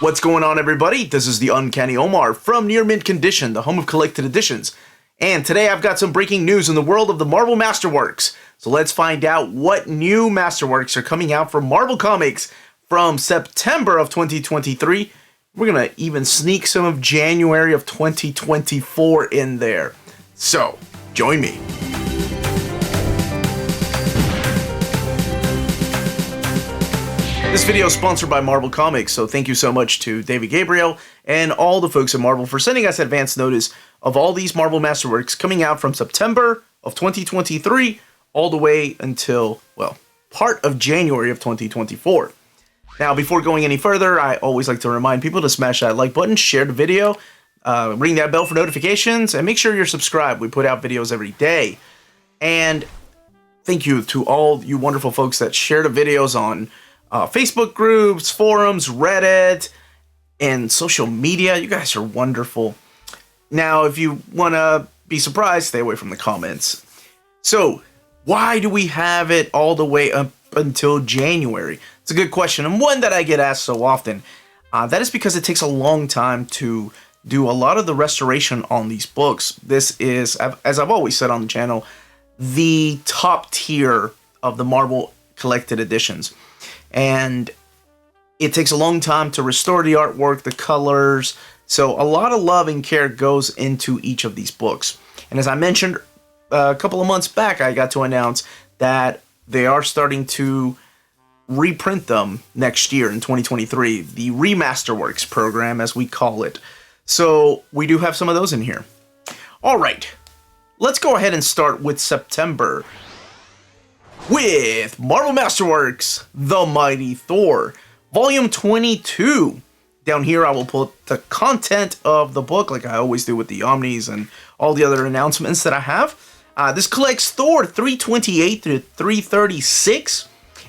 What's going on, everybody? This is the Uncanny Omar from Near Mint Condition, the home of collected editions. And today I've got some breaking news in the world of the Marvel Masterworks. So let's find out what new Masterworks are coming out from Marvel Comics from September of 2023. We're going to even sneak some of January of 2024 in there. So, join me. This video is sponsored by Marvel Comics, so thank you so much to David Gabriel and all the folks at Marvel for sending us advance notice of all these Marvel Masterworks coming out from September of 2023 all the way until, well, part of January of 2024. Now, before going any further, I always like to remind people to smash that like button, share the video, ring that bell for notifications, and make sure you're subscribed. We put out videos every day. And thank you to all you wonderful folks that share the videos on Facebook groups, forums, Reddit, and social media. You guys are wonderful. Now, if you want to be surprised, stay away from the comments. So, why do we have it all the way up until January? It's a good question, and one that I get asked so often. That is because it takes a long time to do a lot of the restoration on these books. This is, as I've always said on the channel, the top tier of the Marvel collected editions. And it takes a long time to restore the artwork, the colors. So a lot of love and care goes into each of these books. And as I mentioned a couple of months back, I got to announce that they are starting to reprint them next year in 2023. The Remasterworks program, as we call it. So we do have some of those in here. All right, let's go ahead and start with September. With Marvel Masterworks, The Mighty Thor, Volume 22. Down here, I will put the content of the book, like I always do with the Omnis and all the other announcements that I have. This collects Thor 328 through 336,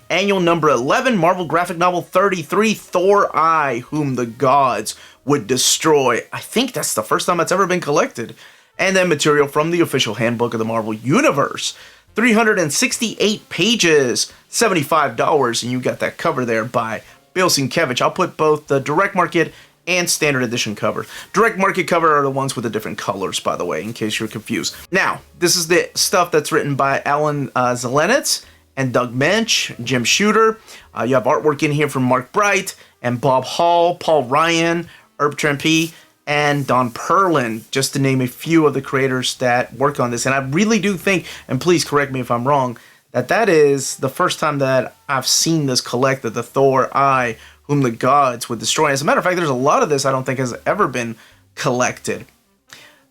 annual number 11, Marvel graphic novel 33, Thor I, Whom the Gods Would Destroy. I think that's the first time it's ever been collected. And then material from the official handbook of the Marvel Universe. 368 pages, $75, and you got that cover there by Bill Sienkiewicz. I'll put both the direct market and standard edition cover. Direct market cover are the ones with the different colors, by the way, in case you're confused. Now, this is the stuff that's written by Alan Zelenitz and Doug Mensch, Jim Shooter. You have artwork in here from Mark Bright and Bob Hall, Paul Ryan, Herb Trimpe, and Don Perlin, just to name a few of the creators that work on this. And I really do think, and please correct me if I'm wrong, that is the first time that I've seen this collected, the Thor I, Whom the Gods Would Destroy. As a matter of fact, there's a lot of this I don't think has ever been collected.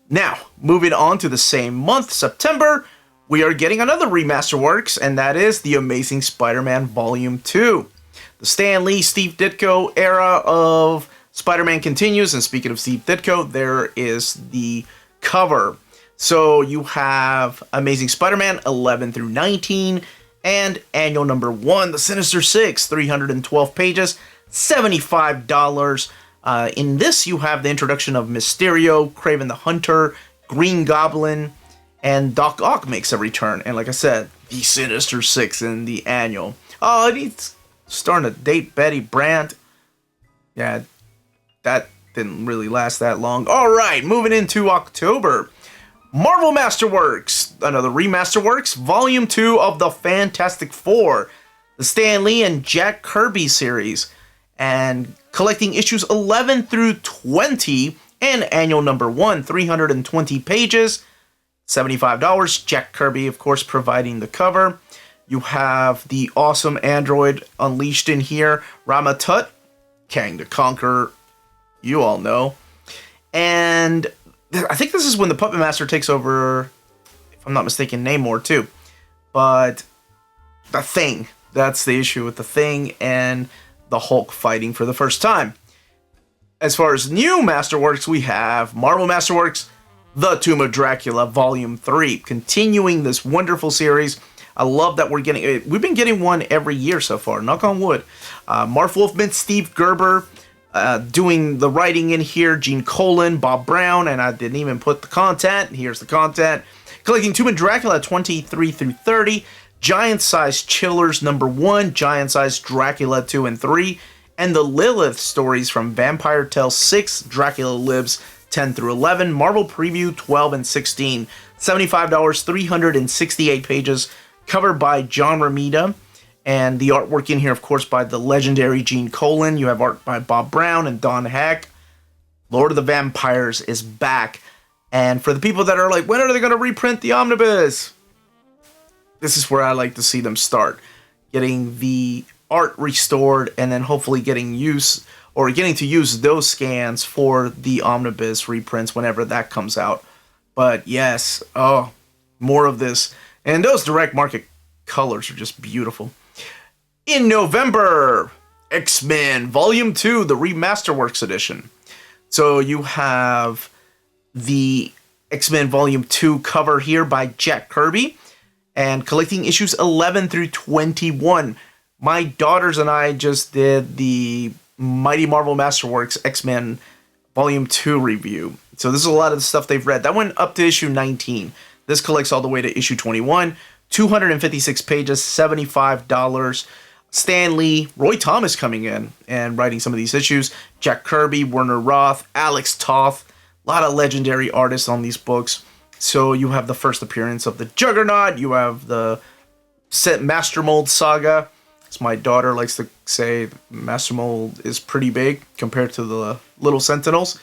Now, moving on to the same month, September, we are getting another Remasterworks, and that is The Amazing Spider-Man Volume 2. The Stan Lee, Steve Ditko era of Spider-Man continues, and speaking of Steve Ditko, there is the cover. So you have Amazing Spider-Man 11 through 19, and annual number 1, The Sinister Six, 312 pages, $75. In this, you have the introduction of Mysterio, Kraven the Hunter, Green Goblin, and Doc Ock makes a return. And like I said, The Sinister Six in the annual. Oh, and he's starting to date Betty Brant. Yeah, that didn't really last that long. All right, moving into October. Marvel Masterworks, another Remasterworks, Volume 2 of the Fantastic Four, the Stan Lee and Jack Kirby series, and collecting issues 11 through 20, and annual number 1, 320 pages, $75. Jack Kirby, of course, providing the cover. You have the awesome android unleashed in here, Rama Tut, Kang the Conqueror, you all know. And I think this is when the Puppet Master takes over, if I'm not mistaken, Namor too. But the Thing, that's the issue with the Thing and the Hulk fighting for the first time. As far as new Masterworks, we have Marvel Masterworks, The Tomb of Dracula, Volume 3, continuing this wonderful series. I love that we've been getting one every year so far, knock on wood. Marv Wolfman, Steve Gerber, doing the writing in here, Gene Colan, Bob Brown, and I didn't even put the content. Here's the content. Collecting Tomb of Dracula 23 through 30, Giant Size Chillers number 1, Giant Size Dracula 2 and 3, and the Lilith stories from Vampire Tales 6, Dracula Lives 10 through 11, Marvel Preview 12 and 16. $75, 368 pages, covered by John Romita. And the artwork in here, of course, by the legendary Gene Colan. You have art by Bob Brown and Don Heck. Lord of the Vampires is back. And for the people that are like, when are they going to reprint the Omnibus? This is where I like to see them start. Getting the art restored and then hopefully getting to use those scans for the Omnibus reprints whenever that comes out. But yes, more of this. And those direct market colors are just beautiful. In November, XMen Volume 2, the Masterworks edition. So you have the X-Men Volume 2 cover here by Jack Kirby and collecting issues 11 through 21. My daughters and I just did the Mighty Marvel Masterworks X-Men Volume 2 review. So this is a lot of the stuff they've read. That went up to issue 19. This collects all the way to issue 21. 256 pages, $75. Stan Lee, Roy Thomas coming in and writing some of these issues. Jack Kirby, Werner Roth, Alex Toth. A lot of legendary artists on these books. So you have the first appearance of the Juggernaut. You have the Master Mold saga. As my daughter likes to say, Master Mold is pretty big compared to the Little Sentinels.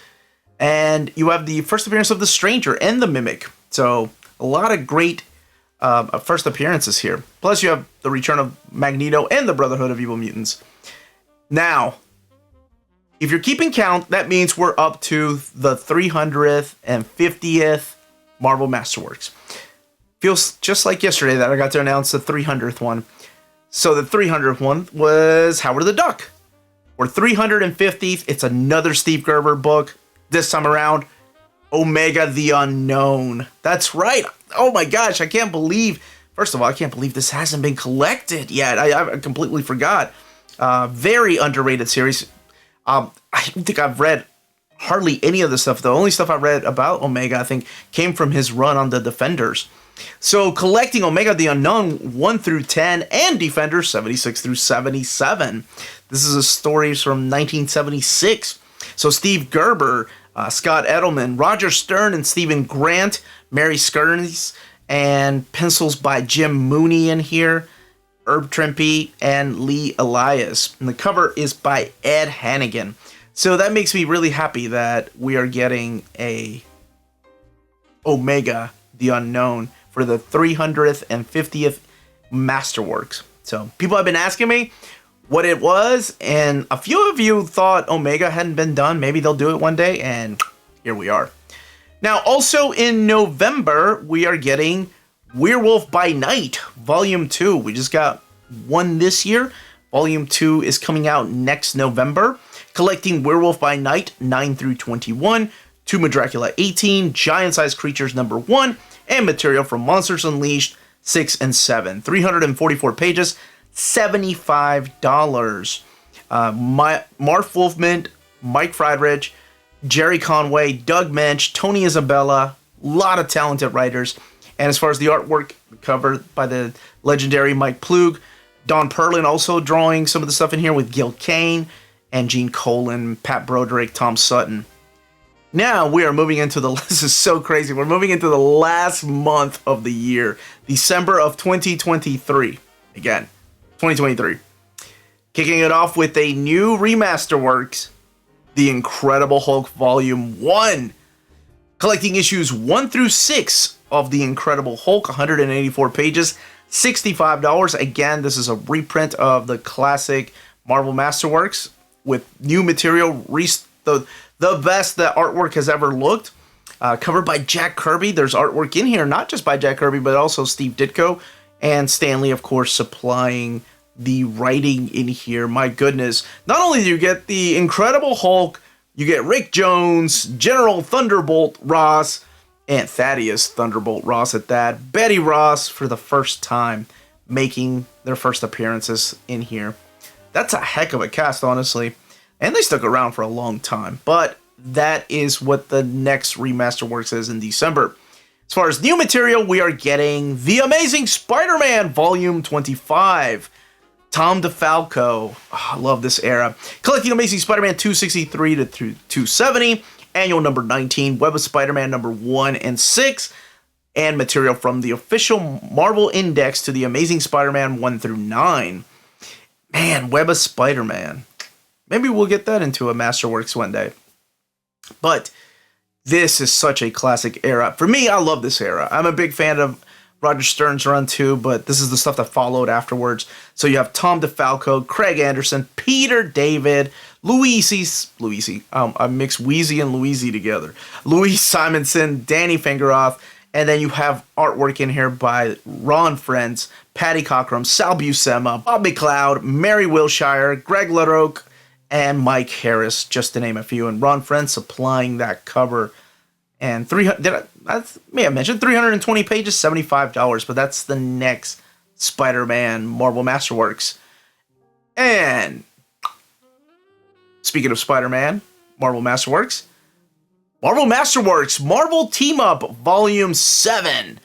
And you have the first appearance of the Stranger and the Mimic. So a lot of great first appearances here. Plus you have the return of Magneto and the Brotherhood of Evil Mutants. Now, if you're keeping count, that means we're up to the 300th and 50th Marvel Masterworks. Feels just like yesterday that I got to announce the 300th one. So the 300th one was Howard the Duck. We're 350th. It's another Steve Gerber book. This time around, Omega the Unknown. That's right. Oh my gosh, I can't believe. First of all, I can't believe this hasn't been collected yet. I completely forgot. Very underrated series. I don't think I've read hardly any of the stuff. The only stuff I read about Omega, I think, came from his run on the Defenders. So collecting Omega the Unknown 1 through 10 and Defenders 76 through 77. This is a story from 1976. So Steve Gerber, Scott Edelman, Roger Stern and Stephen Grant, Mary Skirns, and pencils by Jim Mooney in here, Herb Trimpe, and Lee Elias. And the cover is by Ed Hannigan. So that makes me really happy that we are getting a Omega the Unknown for the 300th and 50th Masterworks. So people have been asking me what it was, and a few of you thought Omega hadn't been done. Maybe they'll do it one day, and here we are. Now, also in November, we are getting Werewolf by Night, Volume 2. We just got one this year. Volume 2 is coming out next November. Collecting Werewolf by Night 9 through 21, Tomb of Dracula 18, Giant-Sized Creatures number 1, and material from Monsters Unleashed 6 and 7. 344 pages, $75. Marv Wolfman, Mike Friedrich, Jerry Conway, Doug Mensch, Tony Isabella, a lot of talented writers. And as far as the artwork, covered by the legendary Mike Plug, Don Perlin also drawing some of the stuff in here with Gil Kane and Gene Colan, Pat Broderick, Tom Sutton. Now we are moving into this is so crazy. We're moving into the last month of the year, December of 2023. Again, 2023. Kicking it off with a new Remasterworks, The Incredible Hulk Volume 1. Collecting issues 1 through 6 of The Incredible Hulk, 184 pages, $65. Again, this is a reprint of the classic Marvel Masterworks with new material, the best that artwork has ever looked. Covered by Jack Kirby. There's artwork in here, not just by Jack Kirby, but also Steve Ditko. And Stan Lee, of course, supplying the writing in here. My goodness. Not only do you get the Incredible Hulk, you get Rick Jones, General Thunderbolt Ross, and Thaddeus Thunderbolt Ross at that. Betty Ross for the first time making their first appearances in here. That's a heck of a cast, honestly. And they stuck around for a long time. But that is what the next Remasterworks is in December. As far as new material, we are getting The Amazing Spider-Man Volume 25. Tom DeFalco. Oh, I love this era. Collecting Amazing Spider-Man 263 to 270. Annual number 19. Web of Spider-Man number 1 and 6. And material from the official Marvel Index to the Amazing Spider-Man 1 through 9. Man, Web of Spider-Man. Maybe we'll get that into a Masterworks one day. But this is such a classic era. For me, I love this era. I'm a big fan of Roger Stern's run too, but this is the stuff that followed afterwards. So you have Tom DeFalco, Craig Anderson, Peter David, I mix Wheezy and Louise together. Louise Simonson, Danny Fingeroth, and then you have artwork in here by Ron Friends, Patty Cockrum, Sal Buscema, Bob McLeod, Mary Wilshire, Greg LaRocque, and Mike Harris, just to name a few. And Ron Friends supplying that cover. And I may have mentioned 320 pages, $75, but that's the next Spider-Man Marvel Masterworks. And speaking of Spider-Man, Marvel Masterworks, Marvel Team Up Volume 7.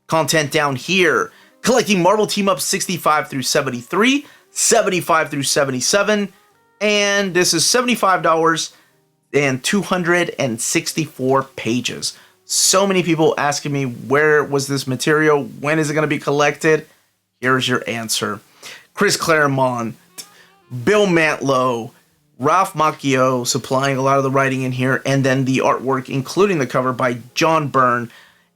Content down here. Collecting Marvel Team Up 65 through 73, 75 through 77, and this is $75 and 264 pages. So many people asking me, where was this material? When is it going to be collected? Here's your answer. Chris Claremont, Bill Mantlo, Ralph Macchio supplying a lot of the writing in here, and then the artwork, including the cover by John Byrne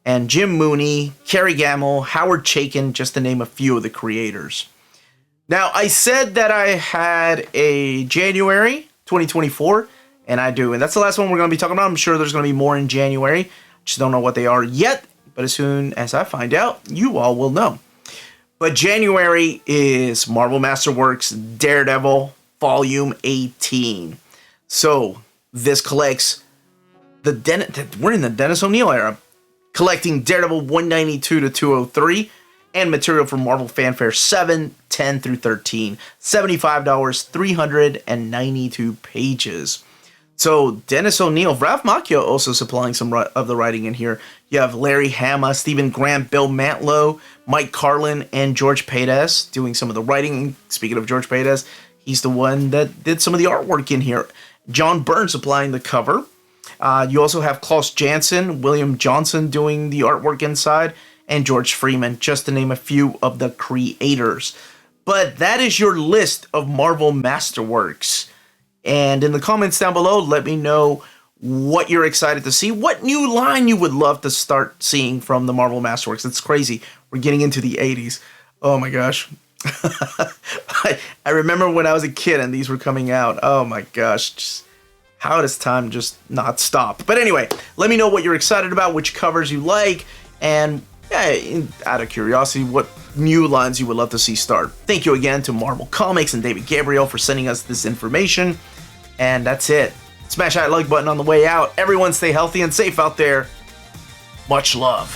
and Jim Mooney, Kerry Gamble, Howard Chaykin, just to name a few of the creators. Now, I said that I had a January 2024, and I do, and that's the last one we're going to be talking about. I'm sure there's going to be more in January. Just don't know what they are yet, but as soon as I find out, you all will know. But January is Marvel Masterworks Daredevil Volume 18. So this collects we're in the Dennis O'Neil era, collecting Daredevil 192 to 203 and material from Marvel Fanfare 7, 10 through 13. $75, 392 pages. So Dennis O'Neil, Ralph Macchio also supplying some of the writing in here. You have Larry Hama, Stephen Grant, Bill Mantlo, Mike Carlin, and George Paredes doing some of the writing. Speaking of George Paredes, he's the one that did some of the artwork in here. John Byrne supplying the cover. You also have Klaus Janson, William Johnson doing the artwork inside, and George Freeman, just to name a few of the creators. But that is your list of Marvel Masterworks. And in the comments down below, let me know what you're excited to see, what new line you would love to start seeing from the Marvel Masterworks. It's crazy. We're getting into the 80s. Oh my gosh. I remember when I was a kid and these were coming out. Oh my gosh. How does time just not stop? But anyway, let me know what you're excited about, which covers you like, and out of curiosity, what new lines you would love to see start. Thank you again to Marvel Comics and David Gabriel for sending us this information. And that's it. Smash that like button on the way out. Everyone stay healthy and safe out there. Much love.